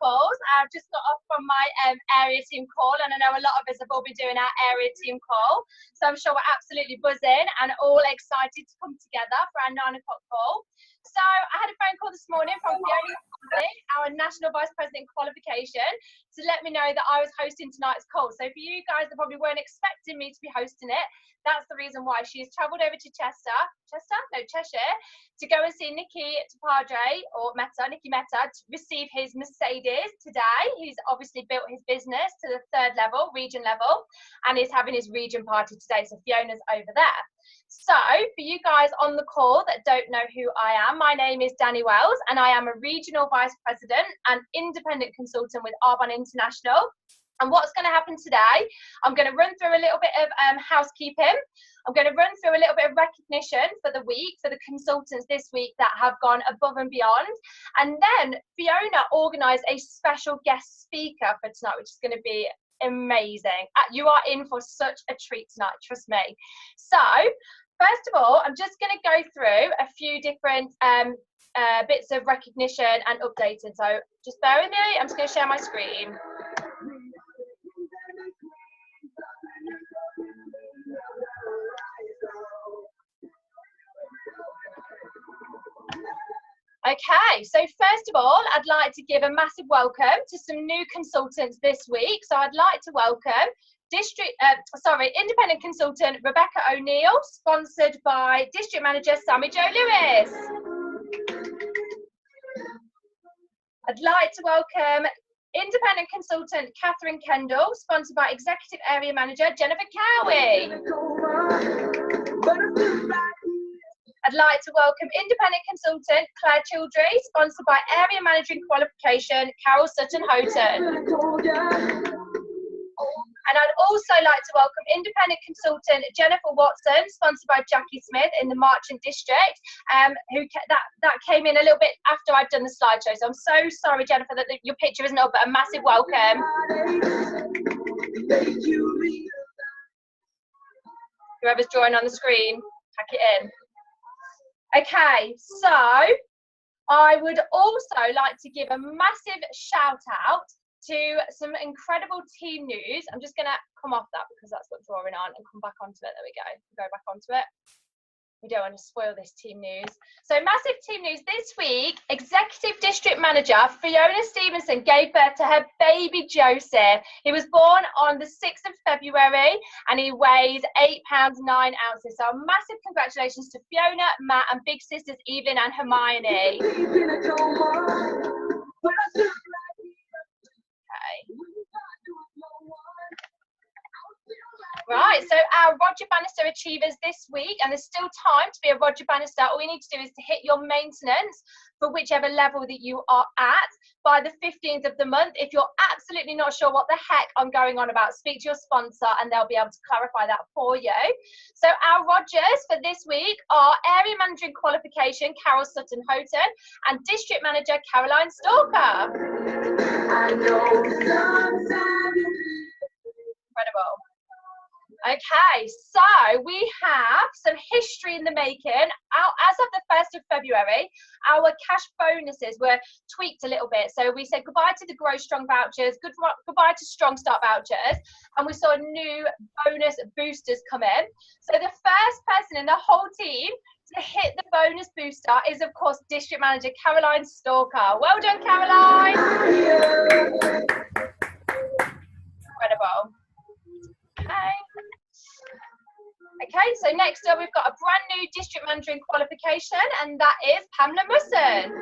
couples. I've just got off from my area team call, and I know a lot of us have all been doing our area team call, so I'm sure we're absolutely buzzing and all excited to come together for our 9 o'clock call. So I had a phone call this morning from Fiona, our National Vice President Qualification, to let me know that I was hosting tonight's call. So for you guys that probably weren't expecting me to be hosting it, that's the reason why. She has travelled over to Cheshire, to go and see Nicky Mehta, to receive his Mercedes today. He's obviously built his business to the 3rd level, region level, and is having his region party today. So Fiona's over there. So for you guys on the call that don't know who I am, my name is Danny Wells, and I am a Regional Vice President and Independent Consultant with Arbonne International. And what's going to happen today, I'm going to run through a little bit of housekeeping. I'm going to run through a little bit of recognition for the week, for the consultants this week that have gone above and beyond. And then Fiona organised a special guest speaker for tonight, which is going to be amazing. You are in for such a treat tonight, trust me. So first of all, I'm just going to go through a few different bits of recognition and updating. So just bear with me. I'm just going to share my screen. Okay, so first of all, I'd like to give a massive welcome to some new consultants this week. So I'd like to welcome Independent Consultant Rebecca O'Neill, sponsored by District Manager Sammy Jo Lewis. I'd like to welcome Independent Consultant Catherine Kendall, sponsored by Executive Area Manager Jennifer Cowie. I'd like to welcome Independent Consultant Claire Childry, sponsored by Area Managing Qualification Carol Sutton-Houghton. And I'd also like to welcome Independent Consultant Jennifer Watson, sponsored by Jackie Smith in the Marchant District, that came in a little bit after I'd done the slideshow. So I'm so sorry, Jennifer, that your picture isn't up, but a massive welcome. Whoever's drawing on the screen, pack it in. Okay, so I would also like to give a massive shout out to some incredible team news. I'm just going to come off that because that's got drawing on and come back onto it. There we go. Go back onto it. We don't want to spoil this team news. So massive team news this week. Executive District Manager Fiona Stevenson gave birth to her baby Joseph. He was born on the 6th of February and he weighs 8 pounds 9 ounces. So massive congratulations to Fiona, Matt and big sisters Evelyn and Hermione. Right, so our Roger Bannister Achievers this week, and there's still time to be a Roger Bannister. All you need to do is to hit your maintenance for whichever level that you are at by the 15th of the month. If you're absolutely not sure what the heck I'm going on about, speak to your sponsor and they'll be able to clarify that for you. So our Rogers for this week are Area Managing Qualification Carol Sutton-Houghton and District Manager Caroline Stalker. Incredible. Okay, so we have some history in the making. As of the 1st of February, our cash bonuses were tweaked a little bit. So we said goodbye to the Grow Strong vouchers, goodbye to Strong Start vouchers, and we saw new bonus boosters come in. So the first person in the whole team to hit the bonus booster is, of course, District Manager Caroline Stalker. Well done, Caroline. Incredible. Okay, so next up we've got a brand new district manager in qualification, and that is Pamela Musson.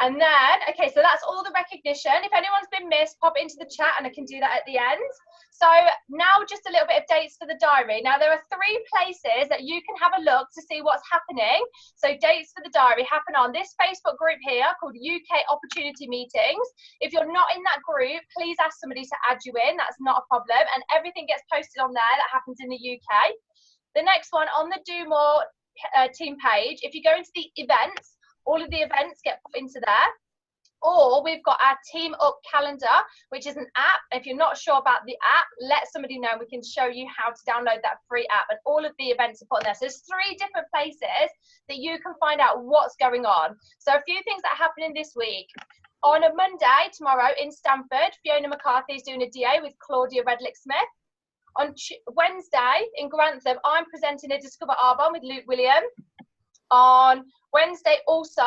And then, okay, so that's all the recognition. If anyone's been missed, pop it into the chat and I can do that at the end. So now just a little bit of dates for the diary. Now there are 3 places that you can have a look to see what's happening. So dates for the diary happen on this Facebook group here called UK Opportunity Meetings. If you're not in that group, please ask somebody to add you in. That's not a problem. And everything gets posted on there that happens in the UK. The next one on the Do More team page, if you go into the events, all of the events get put into there. Or we've got our Team Up calendar, which is an app. If you're not sure about the app, let somebody know. We can show you how to download that free app. And all of the events are put in there. So there's 3 different places that you can find out what's going on. So a few things that are happening this week. On a Monday, tomorrow, in Stamford, Fiona McCarthy is doing a DA with Claudia Redlick-Smith. On Wednesday, in Grantham, I'm presenting a Discover Arbonne with Luke William. On Wednesday, also,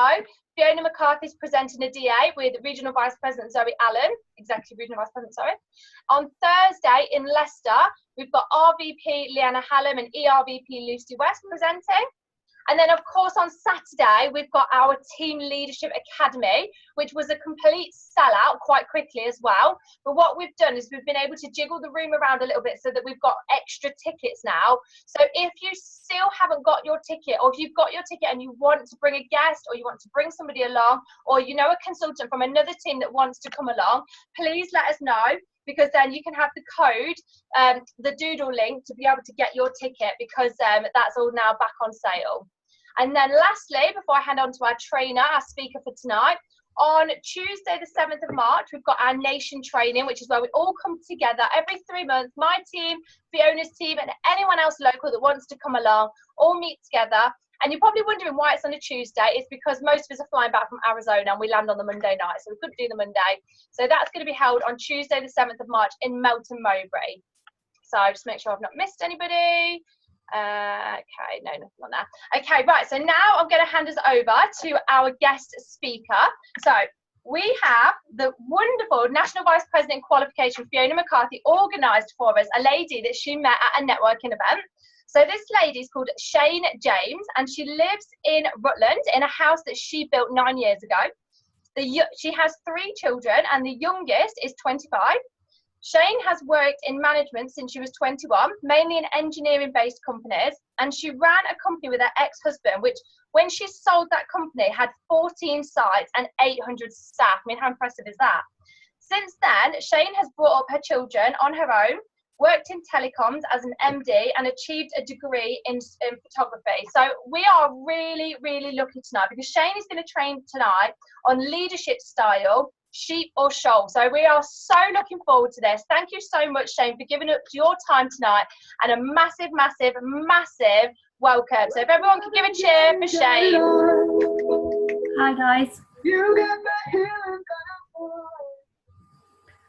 Fiona McCarthy is presenting a DA with Regional Vice President Zoe Allen, Executive Regional Vice President, sorry. On Thursday, in Leicester, we've got RVP Leanna Hallam and ERVP Lucy West presenting. And then, of course, on Saturday, we've got our Team Leadership Academy, which was a complete sellout quite quickly as well. But what we've done is we've been able to jiggle the room around a little bit so that we've got extra tickets now. So if you still haven't got your ticket, or if you've got your ticket and you want to bring a guest, or you want to bring somebody along, or you know a consultant from another team that wants to come along, please let us know, because then you can have the code, the doodle link, to be able to get your ticket, because that's all now back on sale. And then lastly, before I hand on to our trainer, our speaker for tonight, on Tuesday the 7th of March, we've got our nation training, which is where we all come together every 3 months. My team, Fiona's team, and anyone else local that wants to come along, all meet together. And you're probably wondering why it's on a Tuesday. It's because most of us are flying back from Arizona and we land on the Monday night, so we couldn't do the Monday. So that's going to be held on Tuesday the 7th of March in Melton Mowbray. So just make sure I've not missed anybody. Okay, no, nothing on there. Okay, right, so now I'm going to hand us over to our guest speaker. So we have the wonderful National Vice President Qualification, Fiona McCarthy, organised for us, a lady that she met at a networking event. So this lady is called Shane James, and she lives in Rutland in a house that she built 9 years ago. She has 3 children, and the youngest is 25. Shane has worked in management since she was 21, mainly in engineering-based companies, and she ran a company with her ex-husband, which, when she sold that company, had 14 sites and 800 staff. I mean, how impressive is that? Since then, Shane has brought up her children on her own, worked in telecoms as an MD, and achieved a degree in photography. So we are really, really lucky tonight, because Shane is going to train tonight on leadership style, sheep or shoal. So we are so looking forward to this. Thank you so much, Shane, for giving up your time tonight, and a massive, massive, massive welcome. So if everyone could give a cheer for Shane. Hi guys.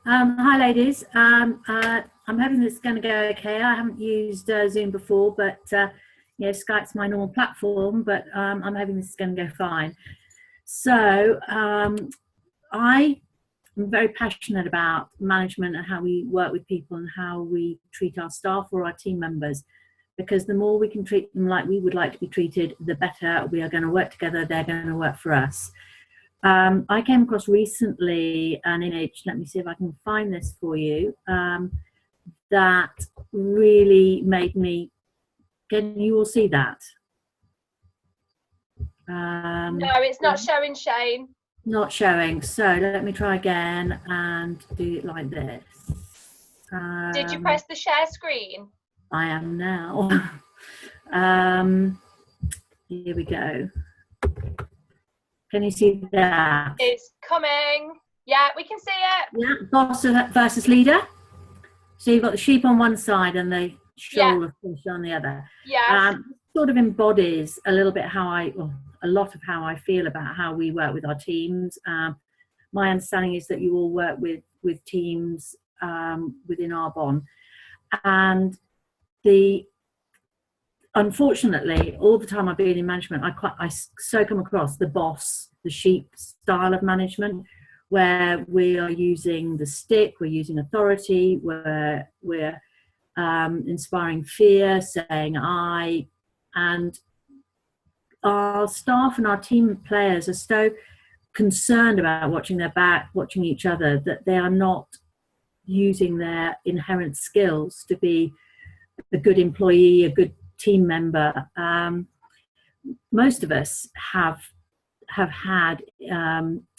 Hi ladies. I'm hoping this is going to go okay. I haven't used Zoom before, but you know, Skype's my normal platform, but I'm hoping this is going to go fine. So I am very passionate about management and how we work with people and how we treat our staff or our team members, because the more we can treat them like we would like to be treated, the better we are going to work together, they're going to work for us. I came across recently an image, let me see if I can find this for you, that really made me, can you all see that? No, it's not showing, Shane. Not showing, so let me try again and do it like this. Did you press the share screen? I am now. Here we go. Can you see that? It's coming. Yeah, we can see it. Yeah, boss versus leader. So you've got the sheep on one side and the shoal of course on the other. Yeah. Sort of embodies a little bit how a lot of how I feel about how we work with our teams. My understanding is that you all work with teams within Arbonne, and unfortunately, all the time I've been in management, I so come across the boss, the sheep style of management, where we are using the stick, we're using authority, we're inspiring fear, saying I, and our staff and our team players are so concerned about watching their back, watching each other, that they are not using their inherent skills to be a good employee, a good team member. Most of us have had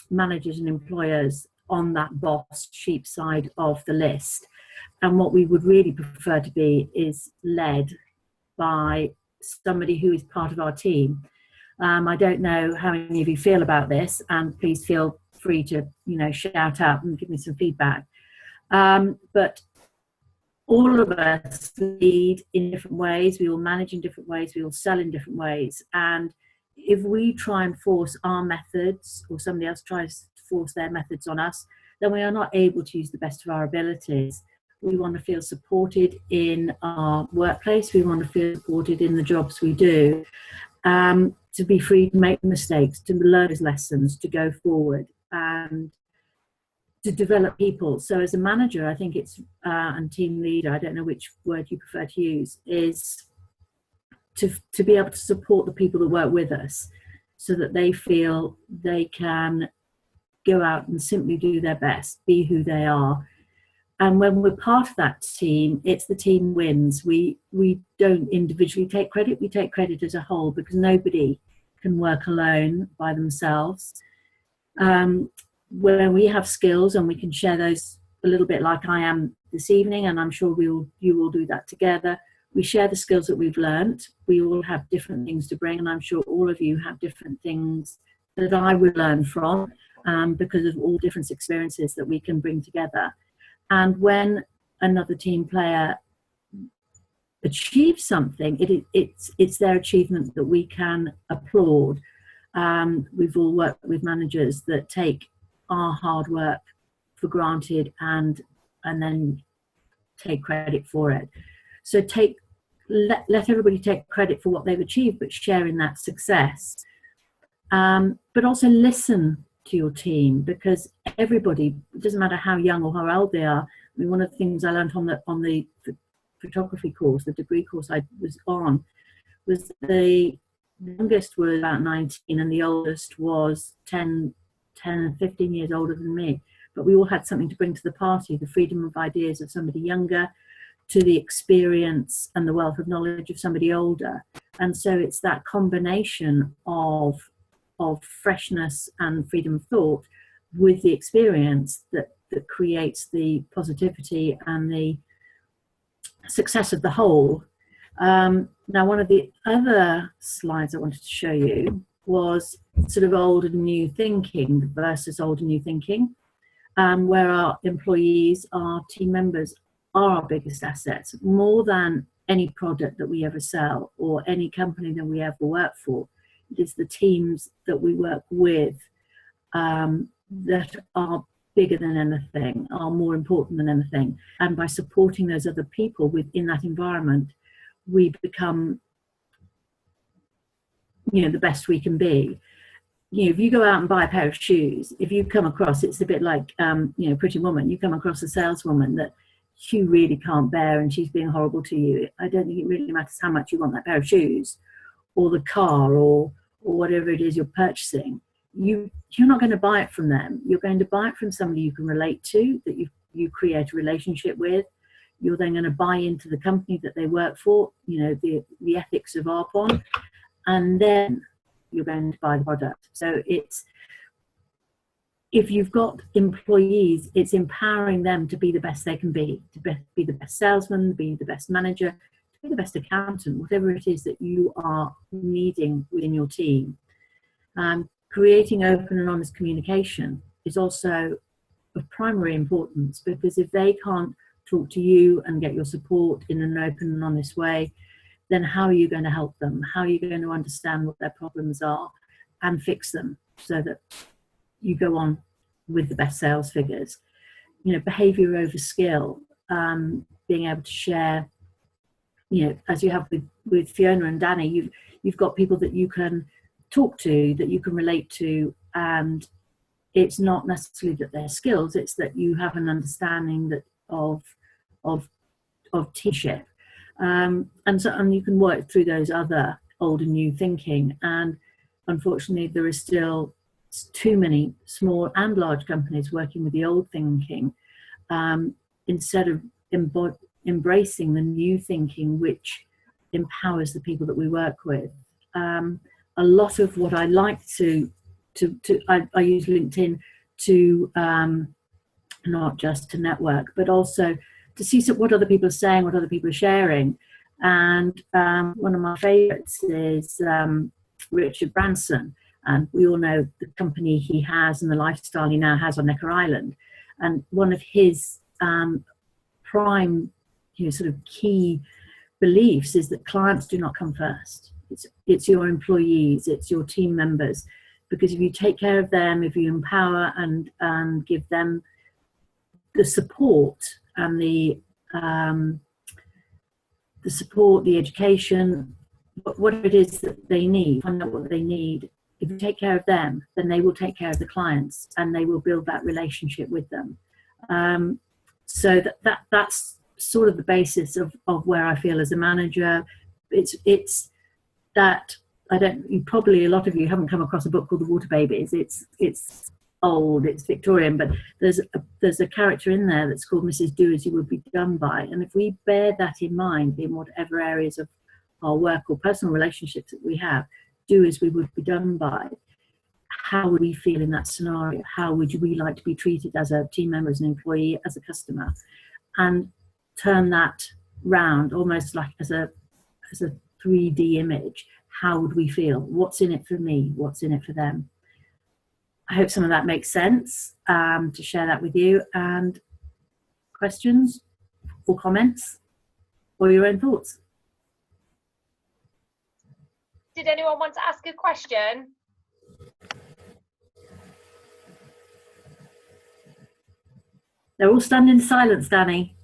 managers and employers on that boss sheep side of the list, and what we would really prefer to be is led by somebody who is part of our team. I don't know how many of you feel about this, and please feel free to shout out and give me some feedback. But all of us lead in different ways, we all manage in different ways, we all sell in different ways, and if we try and force our methods, or somebody else tries to force their methods on us, then we are not able to use the best of our abilities. We want to feel supported in our workplace. We want to feel supported in the jobs we do, to be free to make mistakes, to learn those lessons, to go forward, and to develop people. So as a manager, I think it's, and team leader, I don't know which word you prefer to use, is to be able to support the people that work with us so that they feel they can go out and simply do their best, be who they are. And when we're part of that team, it's the team wins. We don't individually take credit, we take credit as a whole, because nobody can work alone by themselves. Where we have skills and we can share those a little bit like I am this evening, and I'm sure you will do that together. We share the skills that we've learned. We all have different things to bring, and I'm sure all of you have different things that I would learn from, because of all different experiences that we can bring together. And when another team player achieves something, it's their achievement that we can applaud. We've all worked with managers that take our hard work for granted and then take credit for it. So let everybody take credit for what they've achieved, but share in that success. But also listen to your team, because everybody, it doesn't matter how young or how old they are. I mean, one of the things I learned on the photography course, the degree course I was on, was the youngest was about 19 and the oldest was 10 and 15 years older than me. But we all had something to bring to the party, the freedom of ideas of somebody younger, to the experience and the wealth of knowledge of somebody older. And so it's that combination of freshness and freedom of thought with the experience that creates the positivity and the success of the whole. Now, one of the other slides I wanted to show you was sort of old and new thinking versus old and new thinking, where our employees, our team members are our biggest assets, more than any product that we ever sell or any company that we ever work for. It is the teams that we work with that are bigger than anything, are more important than anything. And by supporting those other people within that environment, we become, the best we can be. If you go out and buy a pair of shoes, if you come across, it's a bit like, Pretty Woman, you come across a saleswoman that you really can't bear and she's being horrible to you. I don't think it really matters how much you want that pair of shoes or the car or whatever it is you're purchasing. You're not going to buy it from them. You're going to buy it from somebody you can relate to, that you create a relationship with. You're then going to buy into the company that they work for, the ethics of Arpon, and then you're going to buy the product. So if you've got employees, it's empowering them to be the best they can be, to be the best salesman, be the best manager, to be the best accountant, whatever it is that you are needing within your team. Creating open and honest communication is also of primary importance, because if they can't talk to you and get your support in an open and honest way, then how are you going to help them? How are you going to understand what their problems are and fix them so that you go on with the best sales figures? Behavior over skill, being able to share, as you have with Fiona and Danny, you've got people that you can talk to, that you can relate to, and it's not necessarily that they're skills, it's that you have an understanding that of teamship, and you can work through those other old and new thinking. And unfortunately, there is still too many small and large companies working with the old thinking, instead of embracing the new thinking, which empowers the people that we work with. A lot of what I like I use LinkedIn to not just to network, but also to see what other people are saying, what other people are sharing. And one of my favorites is Richard Branson. And we all know the company he has and the lifestyle he now has on Necker Island. And one of his prime, sort of key beliefs is that clients do not come first. it's your employees, it's your team members. Because if you take care of them, if you empower and give them the support and the support, the education, whatever it is that they need, find out what they need. If you take care of them, then they will take care of the clients and they will build that relationship with them. So that's sort of the basis of where I feel as a manager. It's that a lot of you haven't come across a book called The Water Babies. It's old, it's Victorian, but there's a character in there that's called Mrs. Do As You Would Be Done By. And if we bear that in mind in whatever areas of our work or personal relationships that we have, do as we would be done by, how would we feel in that scenario? How would we like to be treated as a team member, as an employee, as a customer? And turn that round almost like as a 3D image. How would we feel? What's in it for me? What's in it for them? I hope some of that makes sense, to share that with you. And questions or comments or your own thoughts? Did anyone want to ask a question? They're all standing in silence, Danny.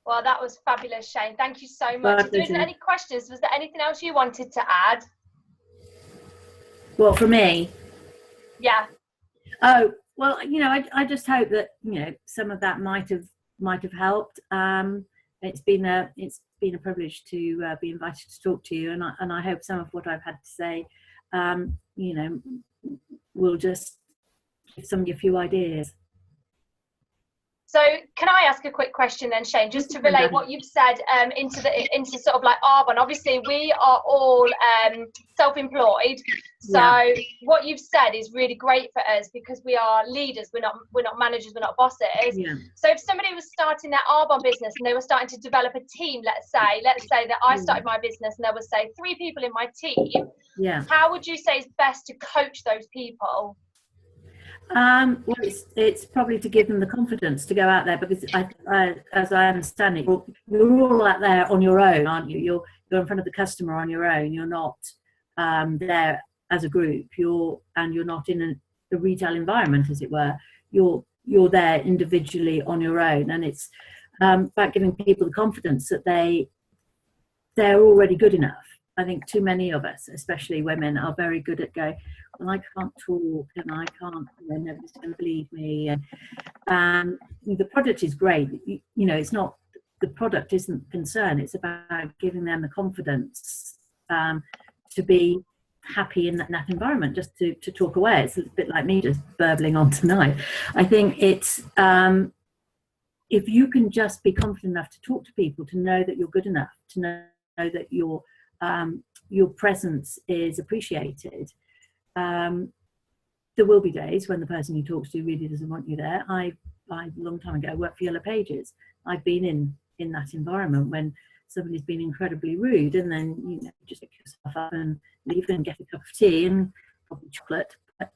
Well, that was fabulous, Shane. Thank you so much. If there isn't any questions, was there anything else you wanted to add? Well, for me? Yeah. Oh, well, I just hope that, some of that might have helped. It's been a privilege to be invited to talk to you, and I hope some of what I've had to say, will just give somebody a few ideas. So can I ask a quick question then, Shane, just to relate what you've said into sort of like Arbonne? Obviously, we are all self-employed. So what you've said is really great for us because we are leaders. We're not managers. We're not bosses. Yeah. So if somebody was starting their Arbonne business and they were starting to develop a team, let's say that I started my business and there was, say, 3 people in my team. Yeah. How would you say is best to coach those people? Well, it's probably to give them the confidence to go out there, because as I understand it, you're all out there on your own, aren't you? You're in front of the customer on your own. You're not there as a group. You're not in a retail environment, as it were. You're there individually on your own, and it's about giving people the confidence that they're already good enough. I think too many of us, especially women, are very good at going, well, I can't talk and I can't, nobody's going to believe me. And the product is great. It's not, the product isn't the concern. It's about giving them the confidence to be happy in that environment, just to talk away. It's a bit like me just burbling on tonight. I think it's, if you can just be confident enough to talk to people, to know that you're good enough, to know that your presence is appreciated. There will be days when the person you talk to really doesn't want you there. I a long time ago worked for Yellow Pages. I've been in that environment when somebody's been incredibly rude, and then just pick yourself up and leave and get a cup of tea and probably chocolate. But,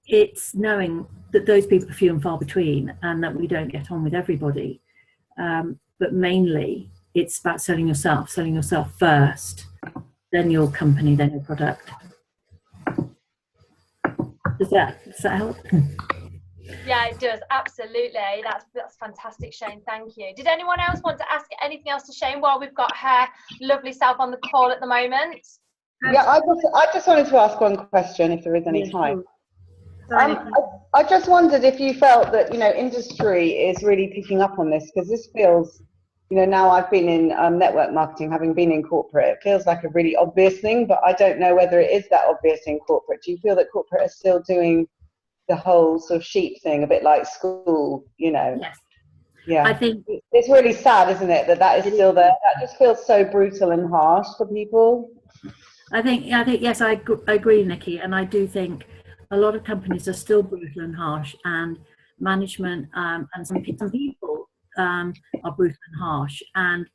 it's knowing that those people are few and far between, and that we don't get on with everybody. But mainly, it's about selling yourself first, then your company, then your product. Does that help? Yeah, it does. Absolutely. That's fantastic, Shane. Thank you. Did anyone else want to ask anything else to Shane while we've got her lovely self on the call at the moment? Yeah, I just wanted to ask one question, if there is any time. I just wondered if you felt that industry is really picking up on this, because this feels, now I've been in network marketing, having been in corporate, it feels like a really obvious thing, but I don't know whether it is that obvious in corporate. Do you feel that corporate is still doing the whole sort of sheep thing, a bit like school, Yes. Yeah. I think it's really sad, isn't it, that is still there? That just feels so brutal and harsh for people. I think yes, I agree, Nikki, and I do think a lot of companies are still brutal and harsh, and management and some people are brutal and harsh, and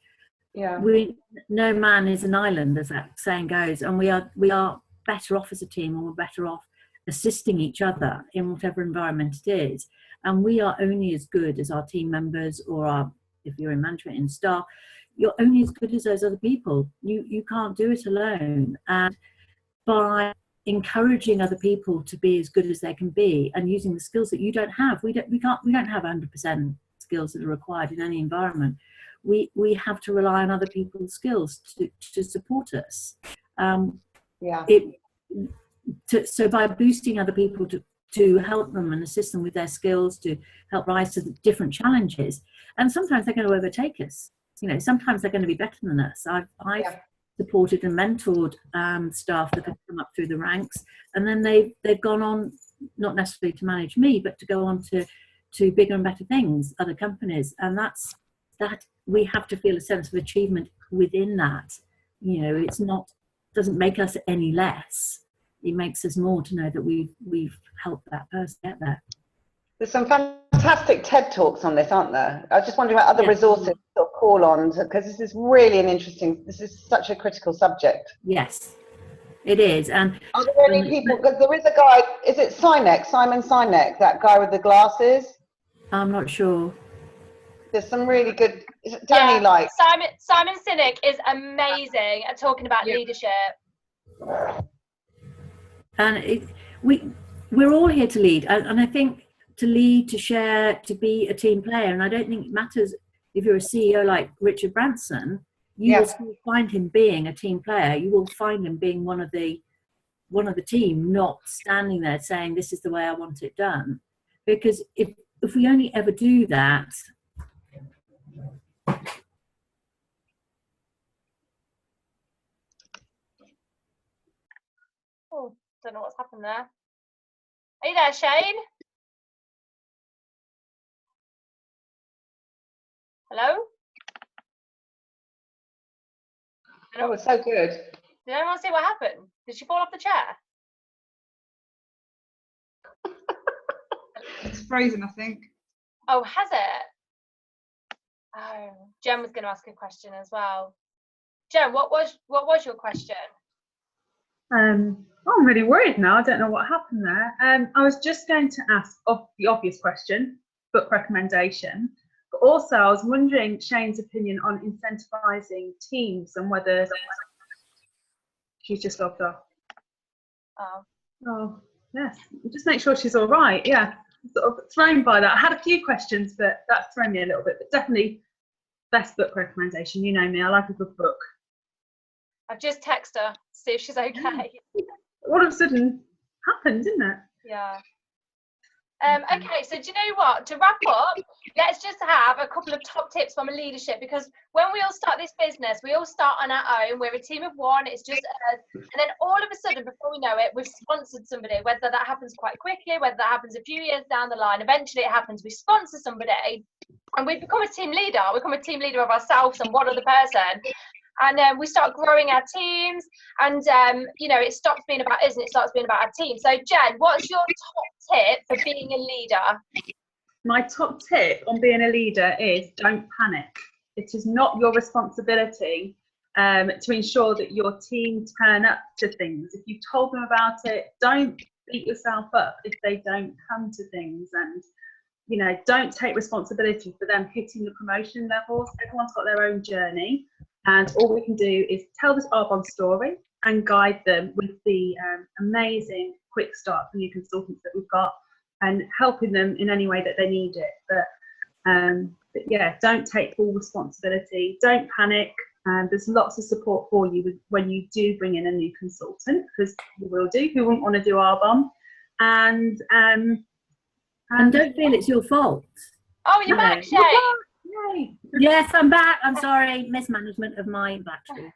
no man is an island, as that saying goes, and we are better off as a team, and we're better off assisting each other in whatever environment it is, and we are only as good as our team members, or if you're in management, in staff, you're only as good as those other people. You can't do it alone. And by encouraging other people to be as good as they can be and using the skills that you don't have, we don't have 100% skills that are required in any environment. We have to rely on other people's skills to support us. So by boosting other people to help them and assist them with their skills, to help rise to the different challenges, and sometimes they're going to overtake us. Sometimes they're going to be better than us. I've supported and mentored staff that have come up through the ranks, and then they've gone on, not necessarily to manage me, but to go on to bigger and better things, other companies. And that we have to feel a sense of achievement within that. It's not, doesn't make us any less. It makes us more to know that we've helped that person get there. There's some fantastic TED Talks on this, aren't there? I was just wondering about other resources to sort of call on, because this is really this is such a critical subject. Yes, it is. And are there any people, because there is a guy, is it Simon Sinek, that guy with the glasses? I'm not sure. There's some really good, Danny, like. Simon Sinek is amazing at talking about leadership. And we're all here to lead. And I think to lead, to share, to be a team player. And I don't think it matters if you're a CEO like Richard Branson, you will still find him being a team player. You will find him being one of the team, not standing there saying, this is the way I want it done. Because if we only ever do that, don't know what's happened there. Are you there, Shane? Hello? Oh, it's so good. Did anyone see what happened? Did she fall off the chair? It's frozen, I think. Oh, has it? Oh, Jen was going to ask a question as well. Jen, what was your question? I'm really worried now. I don't know what happened there. I was just going to ask the obvious question, book recommendation, but also I was wondering Shane's opinion on incentivising teams and whether she's just logged off. Oh, yes. Just make sure she's all right. Yeah, sort of thrown by that. I had a few questions, but that's thrown me a little bit. But definitely, best book recommendation. You know me. I like a good book. I've just texted her to see if she's okay. All of a sudden happened, didn't it? Yeah. Okay, so do you know what? To wrap up, let's just have a couple of top tips from a leadership, because when we all start this business, we all start on our own. We're a team of one. It's just us. And then all of a sudden, before we know it, we've sponsored somebody, whether that happens quite quickly, whether that happens a few years down the line. Eventually it happens. We sponsor somebody and we become a team leader. We become a team leader of ourselves and one other person. And we start growing our teams, and it stops being about us and it starts being about our team. So Jen, what's your top tip for being a leader? My top tip on being a leader is don't panic. It is not your responsibility to ensure that your team turn up to things. If you've told them about it, don't beat yourself up if they don't come to things, and don't take responsibility for them hitting the promotion levels. Everyone's got their own journey. And all we can do is tell this Arbonne story and guide them with the amazing quick start for new consultants that we've got, and helping them in any way that they need it. But yeah, don't take full responsibility. Don't panic. There's lots of support for you when you do bring in a new consultant, because you will do. Who wouldn't want to do Arbonne? And don't feel it's your fault. Oh, you're back, Shane. Yay. Yes, I'm back. I'm sorry, mismanagement of my battery.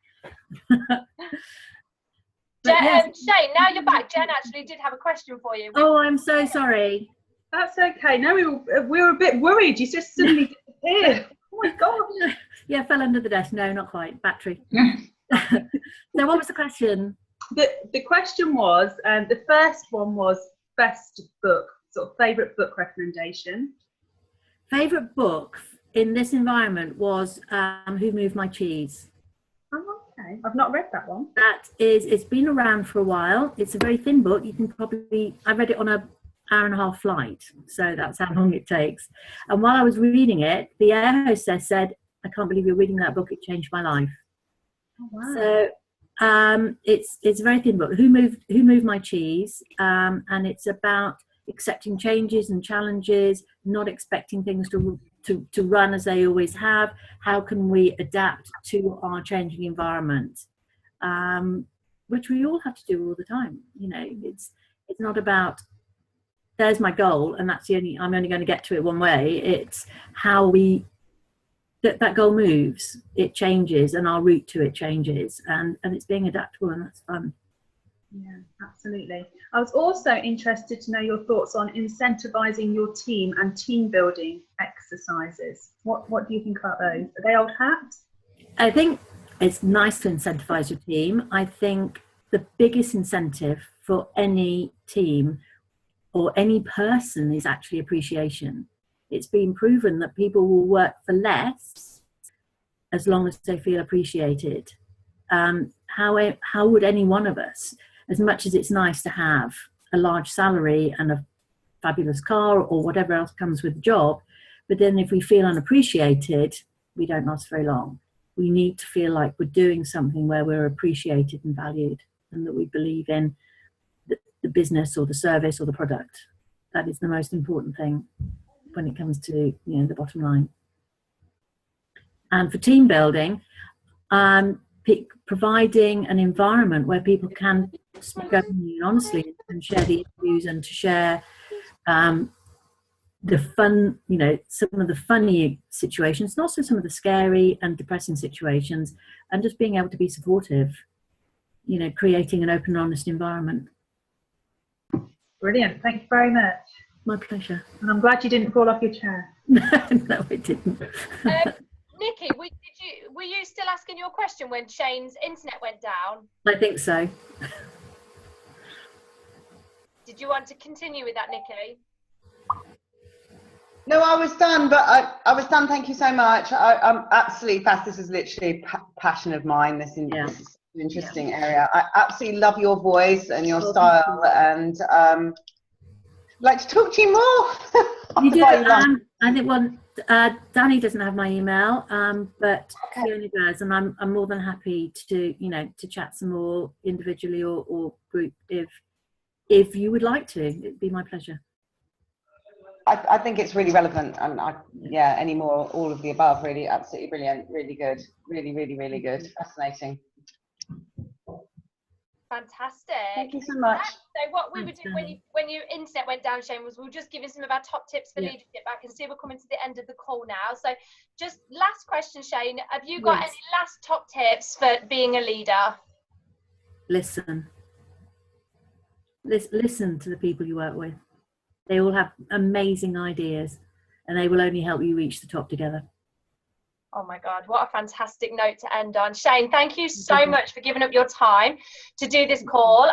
Shane, now you're back. Jen actually did have a question for you. Oh, I'm so sorry. That's okay. No, we were a bit worried. You just suddenly disappeared. Oh my God. Yeah, fell under the desk. No, not quite. Battery. So what was the question? The question was, the first one was best book, sort of favourite book recommendation. Favourite book in this environment was Who Moved My Cheese? Oh, okay. I've not read that one. It's been around for a while. It's a very thin book. You can I read it on an hour-and-a-half flight, so that's how long it takes. And while I was reading it, the air hostess said, I can't believe you're reading that book. It changed my life. Oh, wow. So it's a very thin book. Who moved my cheese? And it's about accepting changes and challenges, not expecting things to run as they always have. How can we adapt to our changing environment, which we all have to do all the time. You know, it's not about there's my goal and that's I'm only going to get to it one way. It's how that goal moves, it changes, and our route to it changes, and it's being adaptable, and that's fun. Yeah, absolutely. I was also interested to know your thoughts on incentivizing your team and team building exercises. What do you think about those? Are they old hat? I think it's nice to incentivize your team. I think the biggest incentive for any team or any person is actually appreciation. It's been proven that people will work for less as long as they feel appreciated. How would any one of us, as much as it's nice to have a large salary and a fabulous car or whatever else comes with the job, but then if we feel unappreciated, we don't last very long. We need to feel like we're doing something where we're appreciated and valued, and that we believe in the business or the service or the product. That is the most important thing when it comes to the bottom line. And for team building, providing an environment where people can speak openly and honestly and share the issues and to share the fun, some of the funny situations and also some of the scary and depressing situations, and just being able to be supportive, creating an open and honest environment. Brilliant. Thank you very much. My pleasure. And I'm glad you didn't fall off your chair. No, I didn't. Nikki, were you still asking your question when Shane's internet went down? I think so. Did you want to continue with that, Nikki? No, I was done, but I was done. Thank you so much. I'm absolutely fast. This is literally a passion of mine. This is an interesting area. I absolutely love your voice and your style, and I'd like to talk to you more. You do. I think Danny doesn't have my email, but Fiona does, and I'm more than happy to to chat some more individually or group if you would like to. It'd be my pleasure. I think it's really relevant, and any more, all of the above, really, absolutely brilliant, really good, really, really, really good, fascinating. Fantastic. Thank you so much. So what we would do when your internet went down, Shane, was we'll just give you some of our top tips for leadership. I can see we're coming to the end of the call now. So just last question, Shane, have you got any last top tips for being a leader? Listen to the people you work with. They all have amazing ideas, and they will only help you reach the top together. Oh my God, what a fantastic note to end on. Shane, thank you so much for giving up your time to do this call.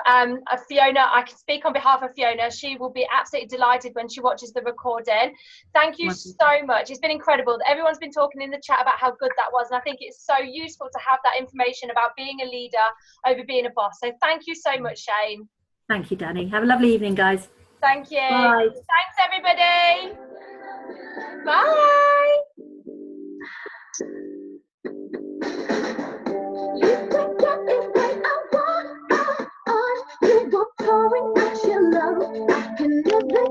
Fiona, I can speak on behalf of Fiona. She will be absolutely delighted when she watches the recording. Thank you so much. It's been incredible. Everyone's been talking in the chat about how good that was, and I think it's so useful to have that information about being a leader over being a boss. So thank you so much, Shane. Thank you, Danny. Have a lovely evening, guys. Thank you. Bye. Thanks, everybody. Bye. You think that is right, I want, you were pouring out your love, I can never